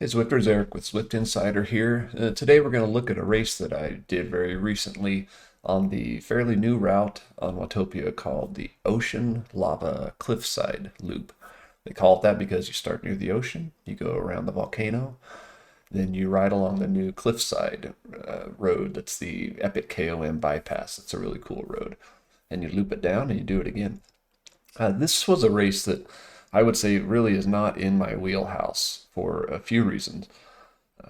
Hey Zwifters, Eric with Zwift Insider here. Today we're going to look at a race that I did very recently on the fairly new route on Watopia called the Ocean Lava Cliffside Loop. They call it that because you start near the ocean, you go around the volcano, then you ride along the new Cliffside road. That's the Epic KOM bypass. It's a really cool road. And you loop it down and you do it again. This was a race that I would say really is not in my wheelhouse for a few reasons.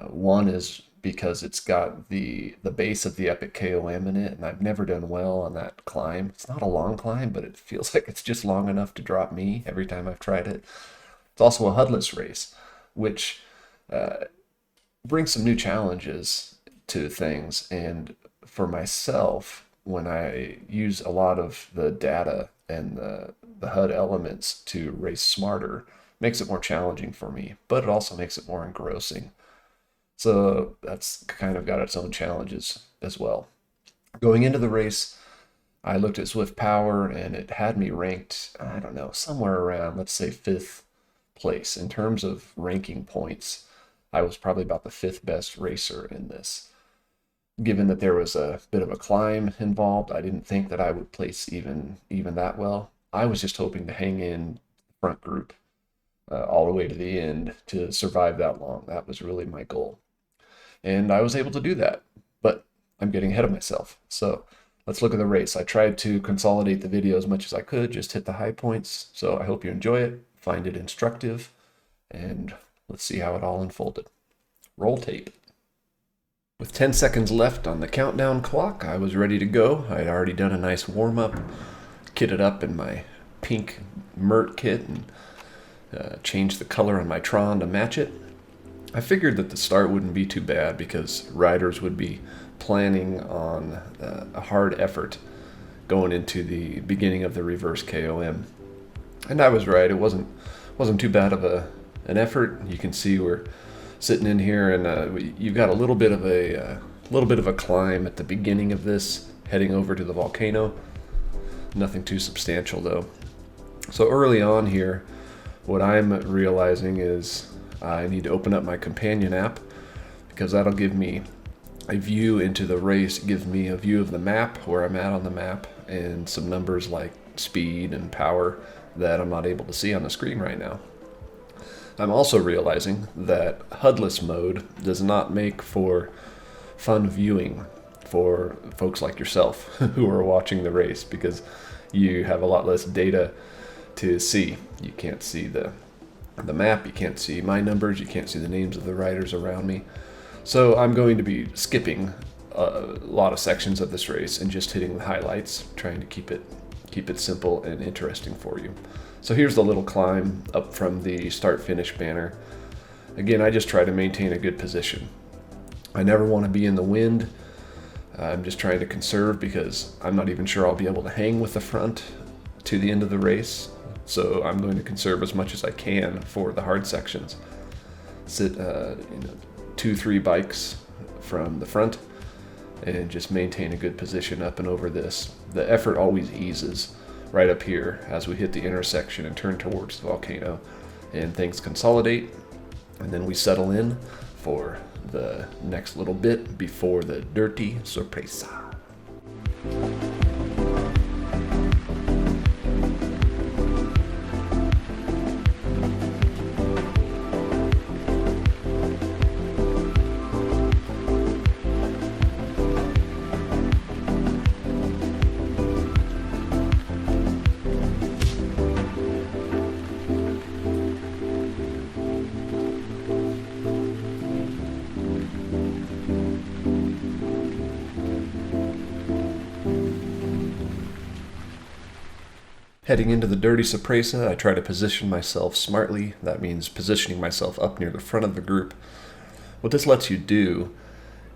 One is because it's got the base of the Epic KOM in it, and I've never done well on that climb. It's not a long climb, but it feels like it's just long enough to drop me every time I've tried it. It's also a HUDless race, which brings some new challenges to things. And for myself, when I use a lot of the data and the HUD elements to race smarter, makes it more challenging for me, but it also makes it more engrossing. So that's kind of got its own challenges as well. Going into the race, I looked at Zwift Power and it had me ranked, I don't know, somewhere around, let's say, fifth place. In terms of ranking points, I was probably about the fifth best racer in this. Given that there was a bit of a climb involved, I didn't think that I would place even that well. I was just hoping to hang in the front group all the way to the end to survive that long. That was really my goal. And I was able to do that, but I'm getting ahead of myself. So let's look at the race. I tried to consolidate the video as much as I could, just hit the high points. So I hope you enjoy it, find it instructive, and let's see how it all unfolded. Roll tape. With 10 seconds left on the countdown clock, I was ready to go. I'd already done a nice warm-up, kitted up in my pink Mert kit, and changed the color on my Tron to match it. I figured that the start wouldn't be too bad because riders would be planning on a hard effort going into the beginning of the reverse KOM. And I was right. It wasn't too bad of an effort. You can see we're sitting in here, and you've got a little bit of a climb at the beginning of this, heading over to the volcano. Nothing too substantial though. So early on here, what I'm realizing is I need to open up my companion app because that'll give me a view into the race, give me a view of the map, where I'm at on the map, and some numbers like speed and power that I'm not able to see on the screen right now. I'm also realizing that HUDless mode does not make for fun viewing for folks like yourself who are watching the race because you have a lot less data to see. You can't see the map, you can't see my numbers, you can't see the names of the riders around me. So I'm going to be skipping a lot of sections of this race and just hitting the highlights, trying to keep it simple and interesting for you. So here's the little climb up from the start-finish banner. Again, I just try to maintain a good position. I never want to be in the wind. I'm just trying to conserve because I'm not even sure I'll be able to hang with the front to the end of the race. So I'm going to conserve as much as I can for the hard sections. Sit 2-3 bikes from the front and just maintain a good position up and over this. The effort always eases right up here as we hit the intersection and turn towards the volcano, and things consolidate, and then we settle in for the next little bit before the dirty sorpresa. Heading into the dirty sorpresa, I try to position myself smartly. That means positioning myself up near the front of the group. What this lets you do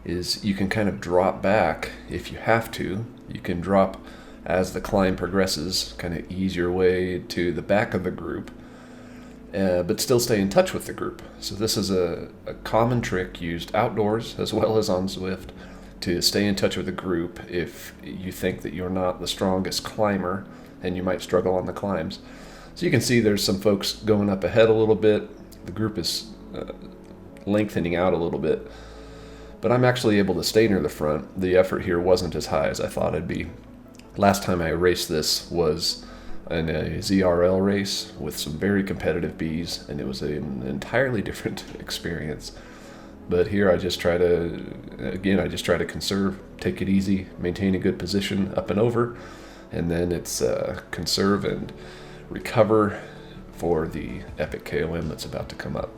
is you can kind of drop back if you have to. You can drop as the climb progresses, kind of ease your way to the back of the group, but still stay in touch with the group. So this is a common trick used outdoors as well as on Zwift to stay in touch with the group if you think that you're not the strongest climber and you might struggle on the climbs. So you can see there's some folks going up ahead a little bit. The group is lengthening out a little bit. But I'm actually able to stay near the front. The effort here wasn't as high as I thought it'd be. Last time I raced this was in a ZRL race with some very competitive Bs, and it was an entirely different experience. But here I just try to conserve, take it easy, maintain a good position up and over, and then it's conserve and recover for the epic KOM that's about to come up.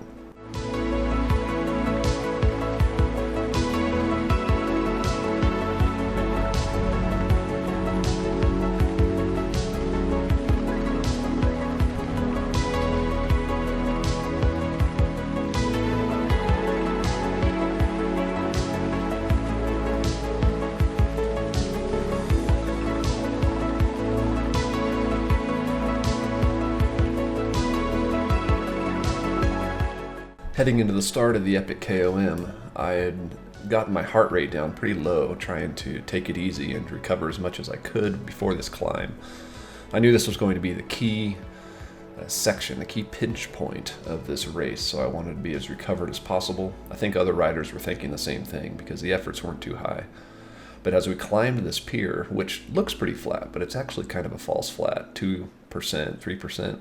Heading into the start of the epic KOM, I had gotten my heart rate down pretty low, trying to take it easy and recover as much as I could before this climb. I knew this was going to be the key section, the key pinch point of this race, so I wanted to be as recovered as possible. I think other riders were thinking the same thing because the efforts weren't too high. But as we climbed this pier, which looks pretty flat, but it's actually kind of a false flat, 2%, 3%,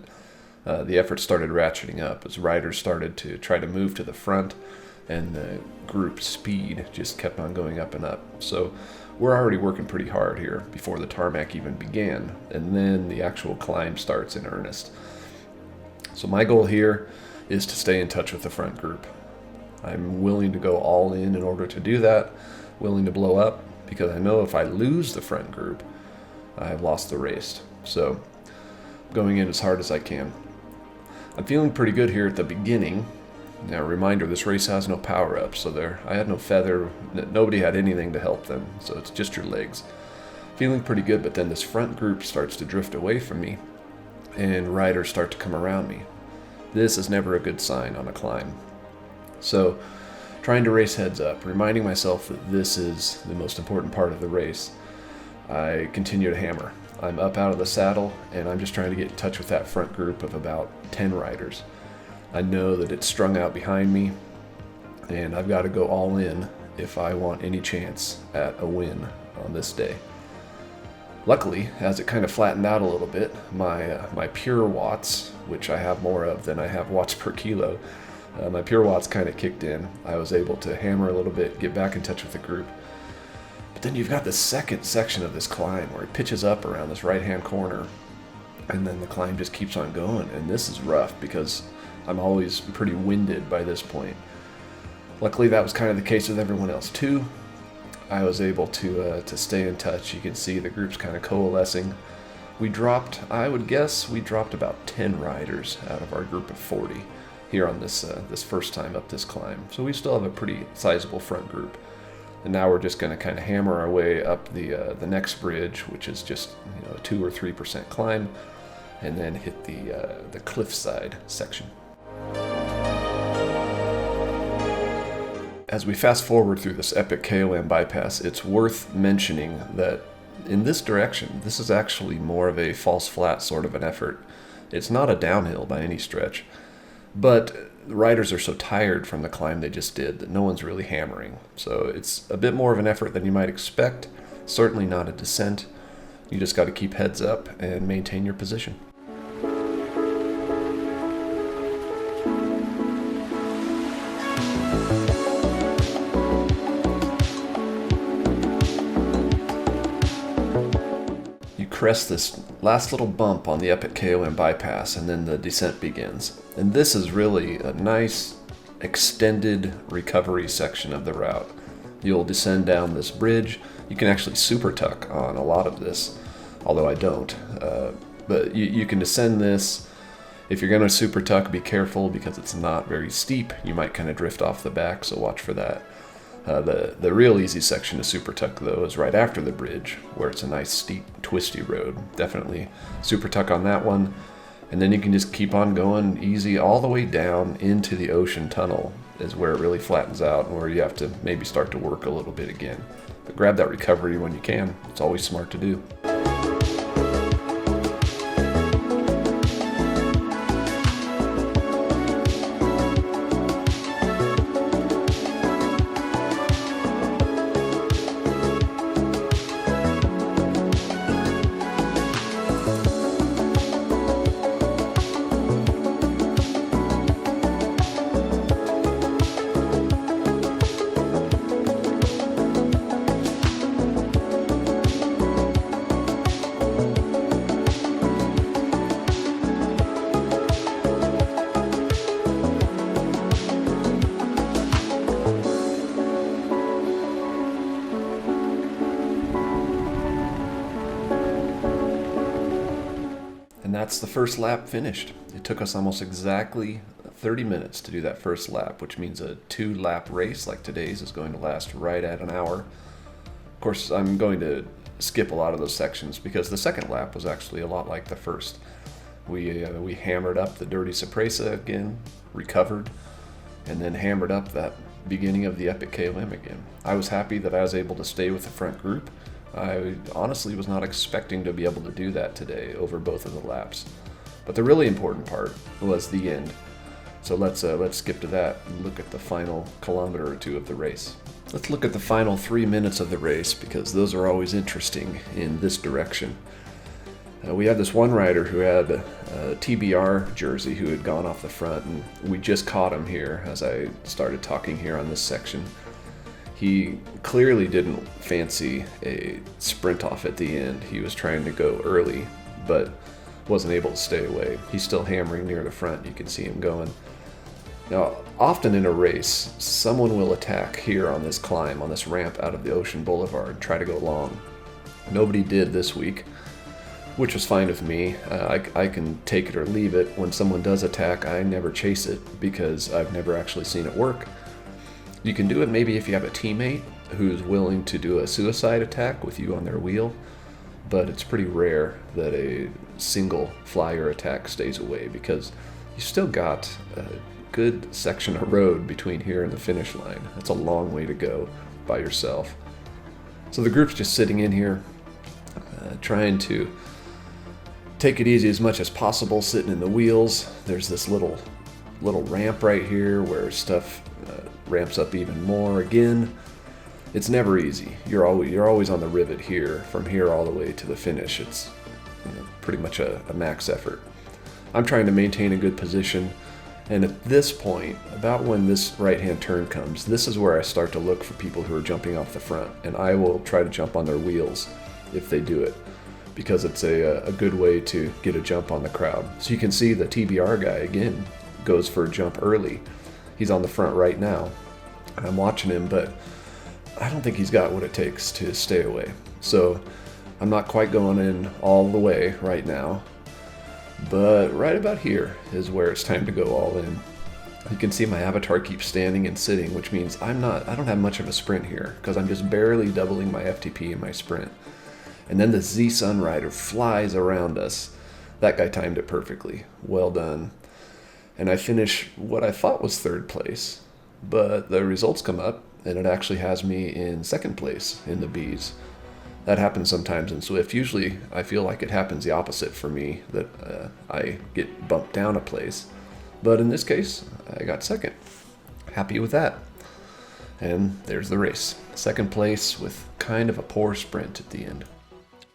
the effort started ratcheting up as riders started to try to move to the front, and the group speed just kept on going up and up. So we're already working pretty hard here before the tarmac even began, and then the actual climb starts in earnest. So my goal here is to stay in touch with the front group. I'm willing to go all in order to do that, willing to blow up, because I know if I lose the front group, I've lost the race. So going in as hard as I can. I'm feeling pretty good here at the beginning. Now, reminder, this race has no power-ups, so I had no feather, nobody had anything to help them, so it's just your legs. Feeling pretty good, but then this front group starts to drift away from me, and riders start to come around me. This is never a good sign on a climb. So, trying to race heads up, reminding myself that this is the most important part of the race, I continue to hammer. I'm up out of the saddle, and I'm just trying to get in touch with that front group of about 10 riders. I know that it's strung out behind me, and I've got to go all in if I want any chance at a win on this day. Luckily, as it kind of flattened out a little bit, my pure watts, which I have more of than I have watts per kilo, my pure watts kind of kicked in. I was able to hammer a little bit, get back in touch with the group. But then you've got the second section of this climb where it pitches up around this right-hand corner, and then the climb just keeps on going, and this is rough because I'm always pretty winded by this point. Luckily, that was kind of the case with everyone else too. I was able to stay in touch. You can see the group's kind of coalescing. I would guess we dropped about 10 riders out of our group of 40 here on this first time up this climb. So we still have a pretty sizable front group. And now we're just going to kind of hammer our way up the next bridge, which is just a 2 or 3% climb, and then hit the Cliffside section. As we fast forward through this epic KOM bypass, it's worth mentioning that in this direction, this is actually more of a false flat sort of an effort. It's not a downhill by any stretch, but the riders are so tired from the climb they just did that no one's really hammering. So it's a bit more of an effort than you might expect. Certainly not a descent. You just got to keep heads up and maintain your position. Crest this last little bump on the epic KOM bypass, and then the descent begins. And this is really a nice extended recovery section of the route. You'll descend down this bridge. You can actually super tuck on a lot of this, although I don't. But you can descend this. If you're going to super tuck, be careful because it's not very steep. You might kind of drift off the back, so watch for that. The real easy section to super tuck, though, is right after the bridge, where it's a nice steep, twisty road. Definitely super tuck on that one. And then you can just keep on going easy all the way down into the ocean tunnel is where it really flattens out and where you have to maybe start to work a little bit again. But grab that recovery when you can. It's always smart to do. that's the first lap finished. It took us almost exactly 30 minutes to do that first lap, which means a 2-lap race like today's is going to last right at an hour. Of course, I'm going to skip a lot of those sections because the second lap was actually a lot like the first. We hammered up the Dirty Sorpresa again, recovered, and then hammered up that beginning of the Epic KOM again. I was happy that I was able to stay with the front group. I honestly was not expecting to be able to do that today over both of the laps. But the really important part was the end. So let's skip to that and look at the final kilometer or two of the race. Let's look at the final 3 minutes of the race because those are always interesting in this direction. We had this one rider who had a TBR jersey who had gone off the front, and we just caught him here as I started talking here on this section. He clearly didn't fancy a sprint off at the end. He was trying to go early, but wasn't able to stay away. He's still hammering near the front. You can see him going. Now, often in a race, someone will attack here on this climb, on this ramp out of the Ocean Boulevard, try to go long. Nobody did this week, which was fine with me. I can take it or leave it. When someone does attack, I never chase it because I've never actually seen it work. You can do it maybe if you have a teammate who's willing to do a suicide attack with you on their wheel, but it's pretty rare that a single flyer attack stays away because you still got a good section of road between here and the finish line. That's a long way to go by yourself. So the group's just sitting in here, trying to take it easy as much as possible, sitting in the wheels. There's this little ramp right here where stuff ramps up even more. Again, it's never easy. You're always on the rivet here, from here all the way to the finish. It's pretty much a max effort. I'm trying to maintain a good position, and at this point, about when this right-hand turn comes, this is where I start to look for people who are jumping off the front, and I will try to jump on their wheels if they do it, because it's a good way to get a jump on the crowd. So you can see the TBR guy, again, goes for a jump early. He's on the front right now, and I'm watching him, but I don't think he's got what it takes to stay away. So I'm not quite going in all the way right now, but right about here is where it's time to go all in. You can see my avatar keeps standing and sitting, which means I don't have much of a sprint here because I'm just barely doubling my FTP in my sprint. And then the Z Sun rider flies around us. That guy timed it perfectly. Well done. And I finish what I thought was third place, but the results come up and it actually has me in second place in the Bs. That happens sometimes in Zwift. Usually I feel like it happens the opposite for me, that I get bumped down a place. But in this case, I got second. Happy with that. And there's the race. Second place with kind of a poor sprint at the end.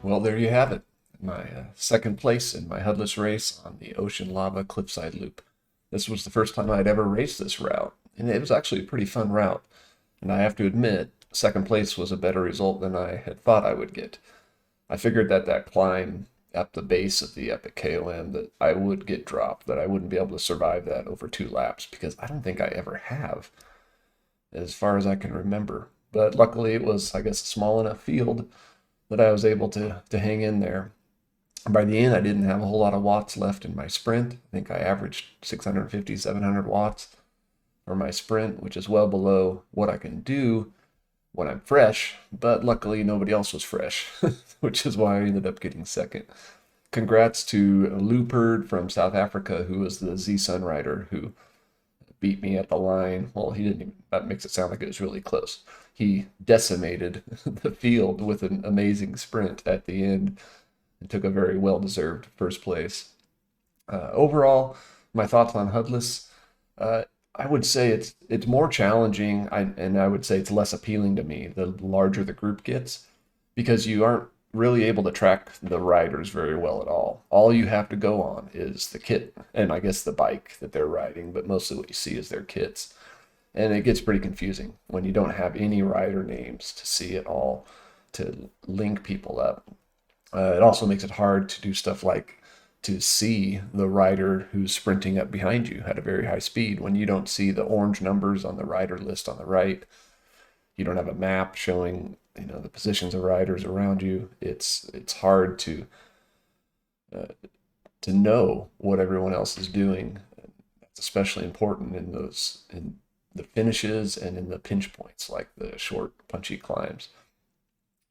Well, there you have it. My second place in my HUDless race on the Ocean Lava Cliffside Loop. This was the first time I'd ever raced this route, and it was actually a pretty fun route. And I have to admit, second place was a better result than I had thought I would get. I figured that climb up the base of the Epic KOM, that I would get dropped, that I wouldn't be able to survive that over 2 laps, because I don't think I ever have, as far as I can remember. But luckily it was, I guess, a small enough field that I was able to hang in there. By the end, I didn't have a whole lot of watts left in my sprint. I think I averaged 650, 700 watts for my sprint, which is well below what I can do when I'm fresh, but luckily nobody else was fresh, which is why I ended up getting second. Congrats to Luperd from South Africa, who was the Z Sun rider who beat me at the line. Well, he didn't even, that makes it sound like it was really close. He decimated the field with an amazing sprint at the end and took a very well-deserved first place. Overall, my thoughts on HUDless, I would say it's more challenging, and I would say it's less appealing to me the larger the group gets, because you aren't really able to track the riders very well at all. All you have to go on is the kit, and I guess the bike that they're riding, but mostly what you see is their kits. And it gets pretty confusing when you don't have any rider names to see at all, to link people up. It also makes it hard to do stuff like to see the rider who's sprinting up behind you at a very high speed when you don't see the orange numbers on the rider list on the right. You don't have a map showing, the positions of riders around you. It's hard to to know what everyone else is doing. That's especially important in the finishes and in the pinch points, like the short, punchy climbs.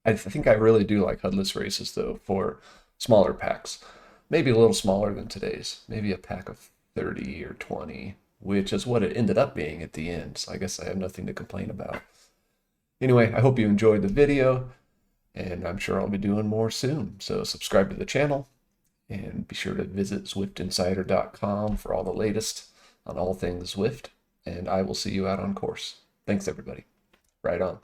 I think I really do like HUDless races though for smaller packs, maybe a little smaller than today's, maybe a pack of 30 or 20, which is what it ended up being at the end. So I guess I have nothing to complain about. Anyway, I hope you enjoyed the video, and I'm sure I'll be doing more soon. So subscribe to the channel and be sure to visit ZwiftInsider.com for all the latest on all things Zwift, and I will see you out on course. Thanks, everybody. Right on.